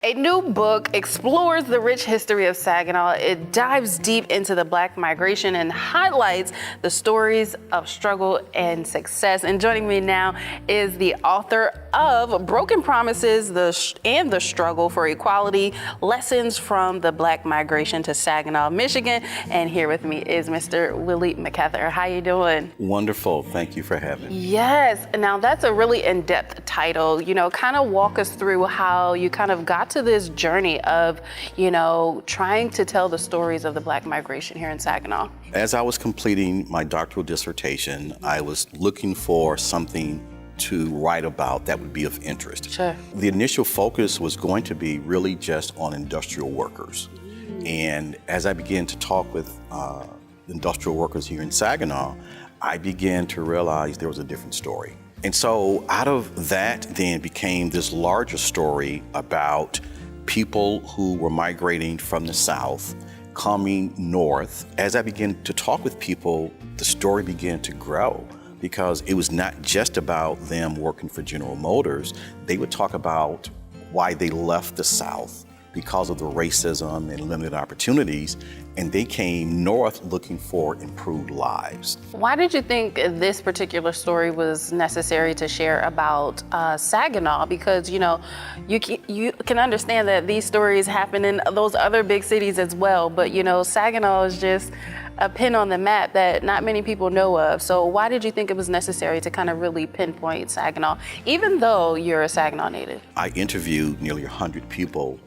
A new book explores the rich history of Saginaw. It dives deep into the Black migration and highlights the stories of struggle and success. And joining me now is the author of Broken Promises and the Struggle for Equality, Lessons from the Black Migration to Saginaw, Michigan. And here with me is Mr. Willie McArthur. How you doing? Wonderful. Thank you for having me. Yes. Now that's a really in-depth title. Kind of walk us through how you kind of got to this journey of, trying to tell the stories of the Black migration here in Saginaw. As I was completing my doctoral dissertation, I was looking for something to write about that would be of interest. Sure. The initial focus was going to be really just on industrial workers. And as I began to talk with industrial workers here in Saginaw, I began to realize there was a different story. And so out of that then became this larger story about people who were migrating from the South, coming north. As I began to talk with people, the story began to grow because it was not just about them working for General Motors. They would talk about why they left the South because of the racism and limited opportunities, and they came north looking for improved lives. Why did you think this particular story was necessary to share about Saginaw? Because you can understand that these stories happen in those other big cities as well, but Saginaw is just a pin on the map that not many people know of. So why did you think it was necessary to kind of really pinpoint Saginaw, even though you're a Saginaw native? I interviewed nearly 100 people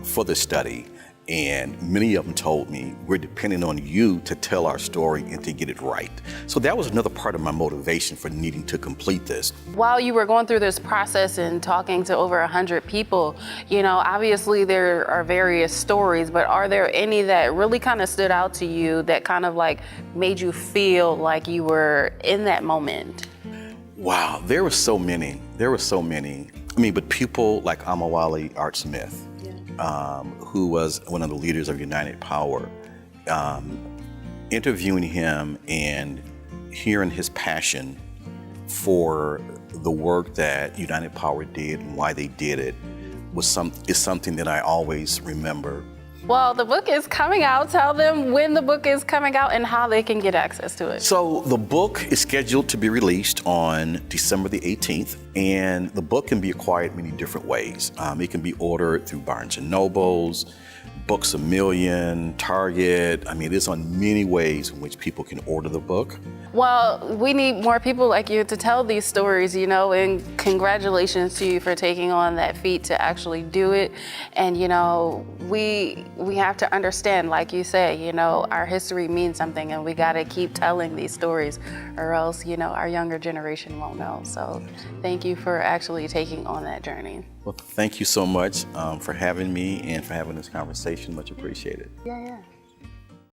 for the study, and many of them told me, we're depending on you to tell our story and to get it right. So that was another part of my motivation for needing to complete this. While you were going through this process and talking to over 100 people, obviously there are various stories, but are there any that really kind of stood out to you that kind of like made you feel like you were in that moment? Wow, there were so many. But people like Amawali Art Smith, who was one of the leaders of United Power, interviewing him and hearing his passion for the work that United Power did and why they did it is something that I always remember. Well, the book is coming out. Tell them when the book is coming out and how they can get access to it. So the book is scheduled to be released on December the 18th, and the book can be acquired many different ways. It can be ordered through Barnes & Nobles, Books A Million, Target. It is on many ways in which people can order the book. Well, we need more people like you to tell these stories, and congratulations to you for taking on that feat to actually do it. And, we have to understand, like you say, our history means something, and we got to keep telling these stories or else, our younger generation won't know. So thank you for actually taking on that journey. Well, thank you so much for having me and for having this conversation. Much appreciated. Yeah.